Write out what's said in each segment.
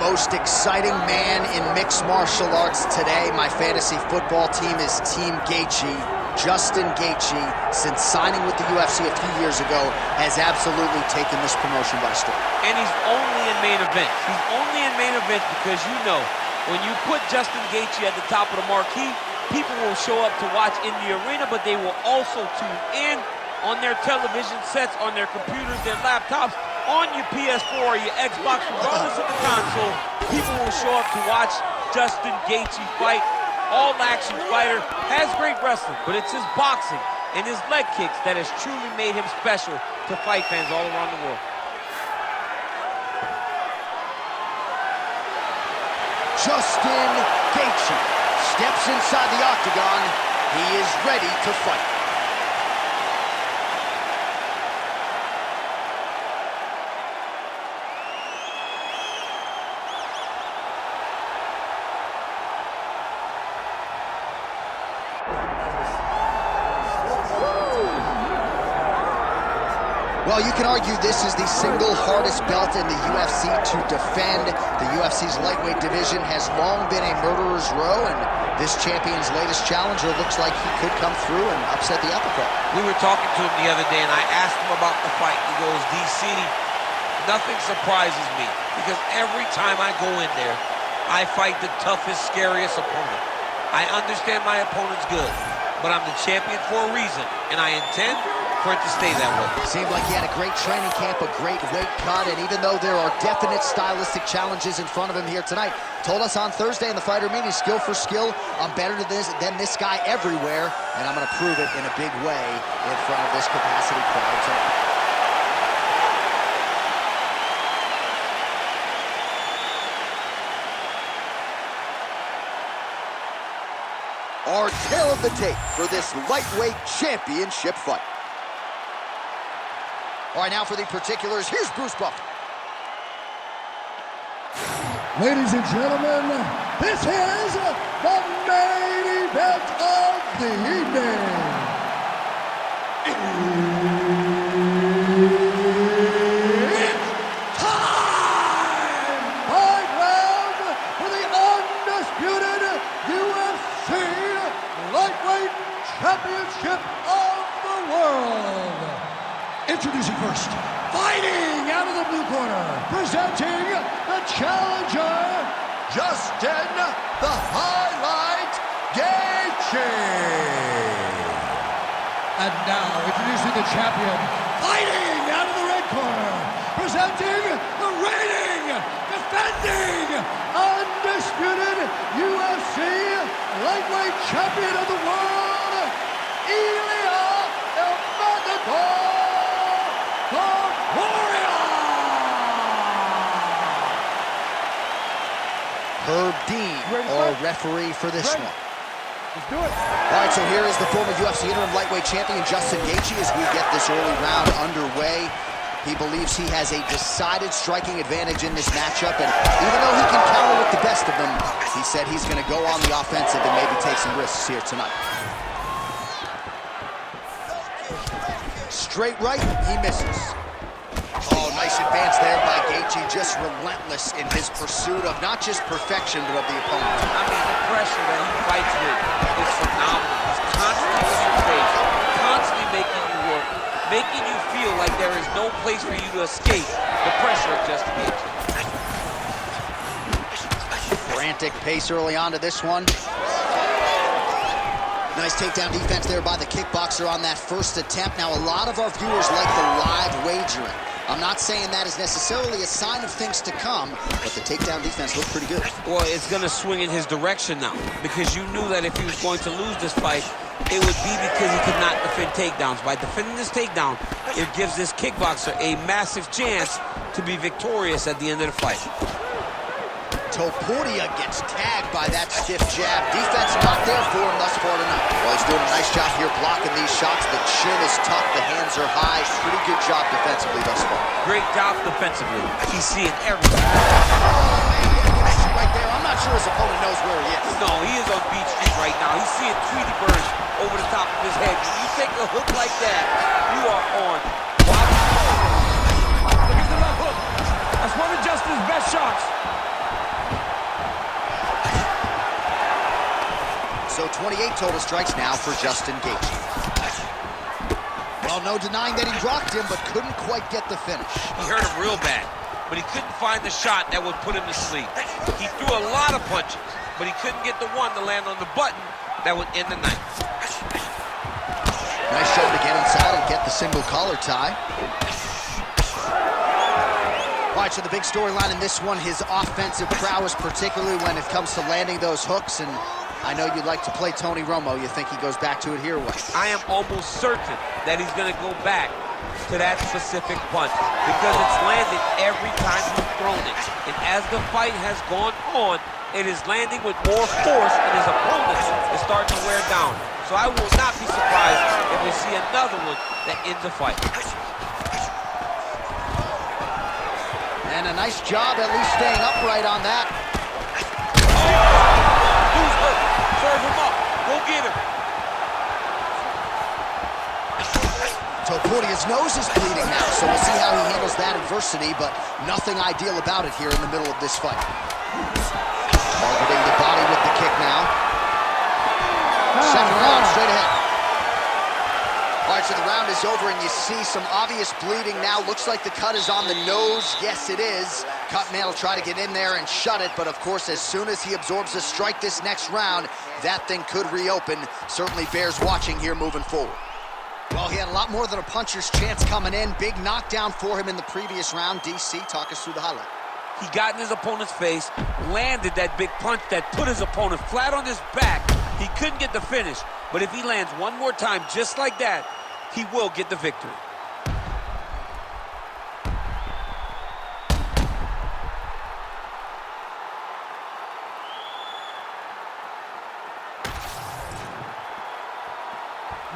most exciting man in mixed martial arts today. My fantasy football team is Team Gaethje. Justin Gaethje, since signing with the UFC a few years ago, has absolutely taken this promotion by storm. And he's only in main event. He's only in main event because, you know, when you put Justin Gaethje at the top of the marquee, people will show up to watch in the arena, but they will also tune in on their television sets, on their computers, their laptops, on your PS4 or your Xbox, regardless of the console. People will show up to watch Justin Gaethje fight. All-action fighter, has great wrestling, but it's his boxing and his leg kicks that has truly made him special to fight fans all around the world. Justin Gaethje steps inside the octagon. He is ready to fight. Well, you can argue this is the single hardest belt in the UFC to defend. The UFC's lightweight division has long been a murderer's row, and this champion's latest challenger looks like he could come through and upset the apple cart. We were talking to him the other day, and I asked him about the fight. He goes, DC, nothing surprises me, because every time I go in there, I fight the toughest, scariest opponent. I understand my opponent's good, but I'm the champion for a reason, and I intend for it to stay that way. Seemed like he had a great training camp, a great weight cut, and even though there are definite stylistic challenges in front of him here tonight, told us on Thursday in the fighter meeting, skill for skill, I'm better than this guy everywhere, and I'm going to prove it in a big way in front of this capacity crowd tonight. Our tale of the tape for this lightweight championship fight. All right, now for the particulars, here's Bruce Buffer. Ladies and gentlemen, this is the main event of the evening. It's time! 5 rounds for the undisputed UFC Lightweight Championship of the world. Introducing first, fighting out of the blue corner, presenting the challenger, Justin the Highlight Gaethje. And now, introducing the champion, fighting out of the red corner, presenting the reigning, defending, undisputed UFC Lightweight Champion of the world, Ilia Topuria. Herb Dean, our referee for this one. Let's do it. All right, so here is the former UFC interim lightweight champion, Justin Gaethje, as we get this early round underway. He believes he has a decided striking advantage in this matchup, and even though he can counter with the best of them, he said he's going to go on the offensive and maybe take some risks here tonight. Straight right, he misses. Oh, nice advance there by Gaethje, just relentless in his pursuit of not just perfection, but of the opponent. I mean, the pressure that he fights with is phenomenal. He's constantly in your face, constantly making you work, making you feel like there is no place for you to escape the pressure of Justin Gaethje. Frantic pace early on to this one. Nice takedown defense there by the kickboxer on that first attempt. Now, a lot of our viewers like the live wagering. I'm not saying that is necessarily a sign of things to come, but the takedown defense looked pretty good. Well, it's going to swing in his direction now, because you knew that if he was going to lose this fight, it would be because he could not defend takedowns. By defending this takedown, it gives this kickboxer a massive chance to be victorious at the end of the fight. Topuria gets tagged by that stiff jab. Defense not there for him thus far tonight. Well, he's doing a nice job here blocking these shots. The chin is tough, the hands are high. Pretty good job defensively thus far. Great job defensively. He's seeing everything. Oh, man, right there. I'm not sure his opponent knows where he is. No, he is on Beach Street right now. He's seeing Tweety Bird over the top of his head. When you take a hook like that, you are on. Wow. Look at the left hook. That's one of Justin's best shots. So 28 total strikes now for Justin Gaethje. Well, no denying that he rocked him, but couldn't quite get the finish. He hurt him real bad, but he couldn't find the shot that would put him to sleep. He threw a lot of punches, but he couldn't get the one to land on the button that would end the night. Nice shot to get inside and get the single collar tie. All right, so the big storyline in this one, his offensive prowess, particularly when it comes to landing those hooks. And I know you'd like to play Tony Romo. You think he goes back to it here? What? I am almost certain that he's going to go back to that specific punch because it's landed every time he's thrown it. And as the fight has gone on, it is landing with more force, and his opponent is starting to wear down. So I will not be surprised if we see another one that ends the fight. And a nice job at least staying upright on that. Dude's hurt. Serve him up. Go get him. Topuria's nose is bleeding now, so we'll see how he handles that adversity, but nothing ideal about it here in the middle of this fight. Targeting the body with the kick now. Second round, straight ahead. All right, so the round is over, and you see some obvious bleeding now. Looks like the cut is on the nose. Yes, it is. Cutman will try to get in there and shut it, but of course, as soon as he absorbs a strike this next round, that thing could reopen. Certainly bears watching here moving forward. Well, he had a lot more than a puncher's chance coming in. Big knockdown for him in the previous round. DC, talk us through the highlight. He got in his opponent's face, landed that big punch that put his opponent flat on his back. He couldn't get the finish, but if he lands one more time just like that, he will get the victory.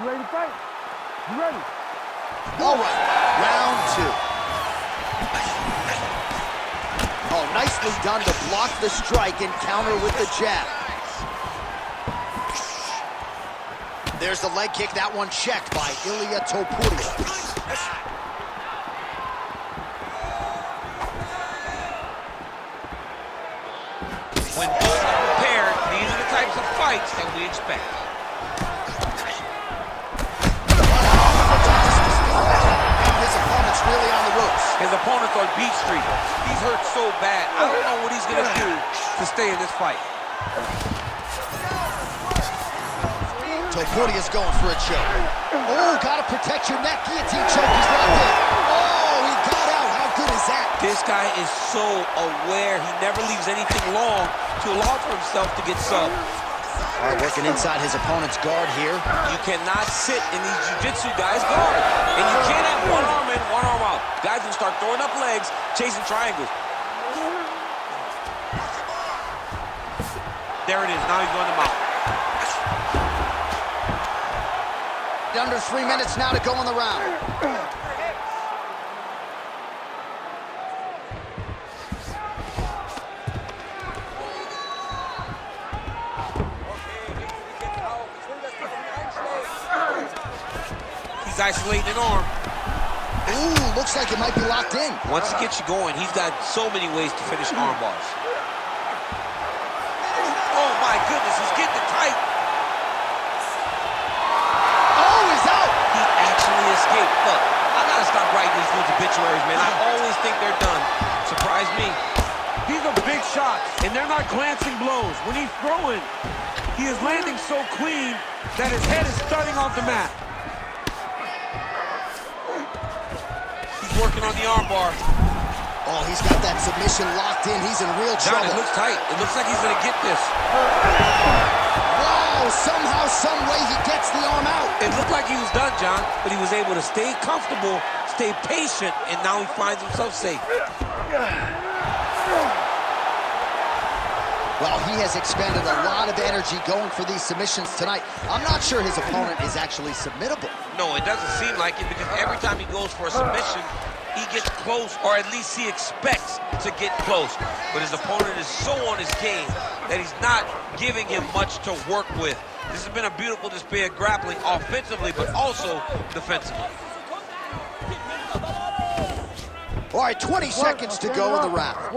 You ready to fight? You ready? All right, round two. Oh, nicely done to block the strike and counter with the jab. There's the leg kick, that one checked by Ilia Topuria. When both are prepared, these are the types of fights that we expect. His opponent's really on the ropes. His opponent's on Beat Street. He's hurt so bad. I don't know what he's going to do to stay in this fight. Topuria's going for a choke. Oh, gotta protect your neck. Guillotine choke is locked in. Oh, he got out. How good is that? This guy is so aware. He never leaves anything long to allow for himself to get subbed. All right, working inside his opponent's guard here. You cannot sit in these jiu-jitsu guys' guard. And you can't have one arm in, one arm out. Guys will start throwing up legs, chasing triangles. There it is. Now he's going to mount. Under 3 minutes now to go in the round. He's isolating an arm. Ooh, looks like it might be locked in. Once he gets you going, he's got so many ways to finish arm bars. Oh my goodness, he's getting it tight. Escape. Look, I gotta stop writing these dudes obituaries, man. I always think they're done. Surprise me. These are big shots, and they're not glancing blows. When he's throwing, he is landing so clean that his head is starting off the mat. He's working on the arm bar. Oh, he's got that submission locked in. He's in real trouble. John, it looks tight. It looks like he's gonna get this. Wow, somehow, some way he gets the arm out. It looked like he was done, John, but he was able to stay comfortable, stay patient, and now he finds himself safe. Well, he has expended a lot of energy going for these submissions tonight. I'm not sure his opponent is actually submittable. No, it doesn't seem like it because every time he goes for a submission, he gets close, or at least he expects to get close. But his opponent is so on his game that he's not giving him much to work with. This has been a beautiful display of grappling offensively, but also defensively. All right, 20 seconds to go in the round.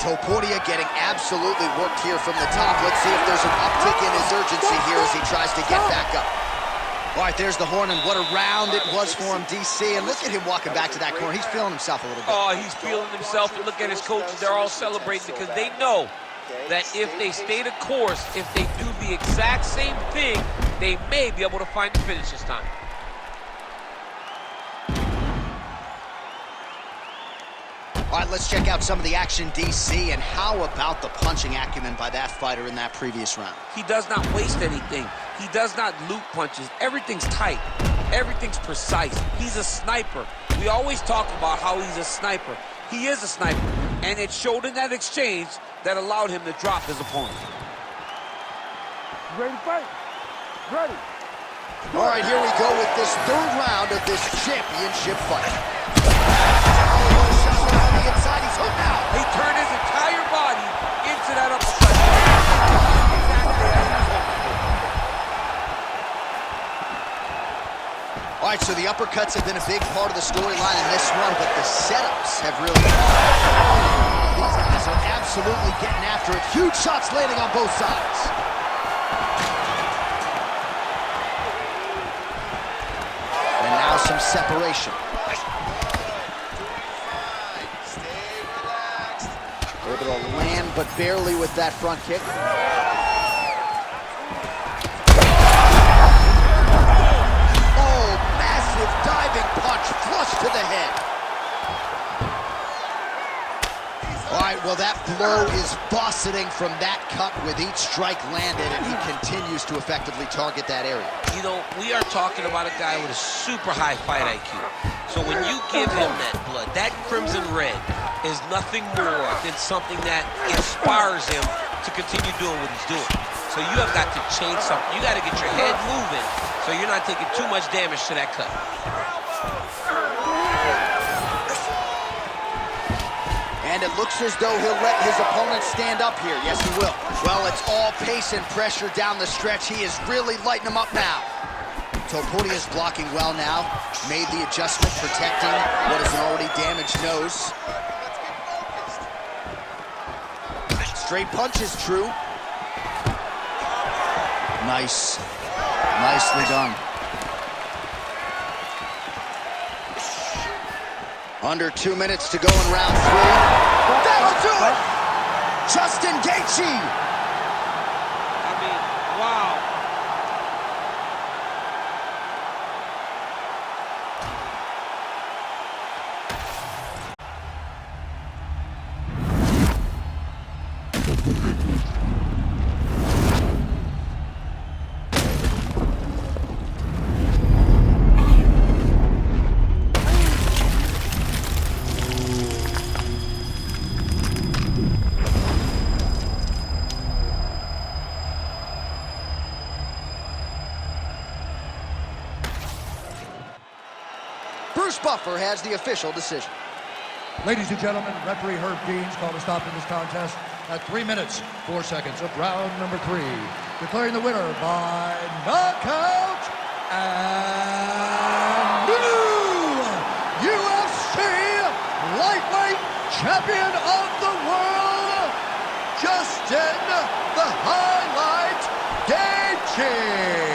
Topuria getting absolutely worked here from the top. Let's see if there's an uptick in his urgency here as he tries to get back up. All right, there's the horn, and what a round it was for him, DC. And look at him walking back to that corner. He's feeling himself a little bit. Oh, he's feeling himself, and look at his coaches. They're all celebrating because they know that if they stay the course, if they do the exact same thing, they may be able to find the finish this time. All right, let's check out some of the action, DC, and how about the punching acumen by that fighter in that previous round? He does not waste anything. He does not loop punches. Everything's tight. Everything's precise. He's a sniper. We always talk about how he's a sniper. He is a sniper, and it showed in that exchange that allowed him to drop his opponent. Ready to fight? Ready. All right, here we go with this third round of this championship fight. On the inside, he's hooked now. He turned his entire body into that uppercut. All right, so the uppercuts have been a big part of the storyline in this one, but the setups have really... These guys are absolutely getting after it. Huge shots landing on both sides. And now some separation. Able to land, but barely with that front kick. Oh, massive diving punch, flush to the head. All right, well, that blow is buffeting from that cut with each strike landed, and he continues to effectively target that area. You know, we are talking about a guy with a super high fight IQ. So when you give him that blood, that crimson red is nothing more than something that inspires him to continue doing what he's doing. So you have got to change something. You got to get your head moving so you're not taking too much damage to that cut. And it looks as though he'll let his opponent stand up here. Yes, he will. Well, it's all pace and pressure down the stretch. He is really lighting him up now. Topuria is blocking well now. Made the adjustment, protecting what is an already damaged nose. Straight punch is true. Nice. Nicely done. Under 2 minutes to go in round 3. That'll do it! Justin Gaethje! I mean, wow. Bruce Buffer has the official decision. Ladies and gentlemen, referee Herb Dean's called a stop in this contest at 3 minutes, 4 seconds of round number 3. Declaring the winner by knockout and new UFC lightweight champion of the world, Justin the Highlight Gaethje.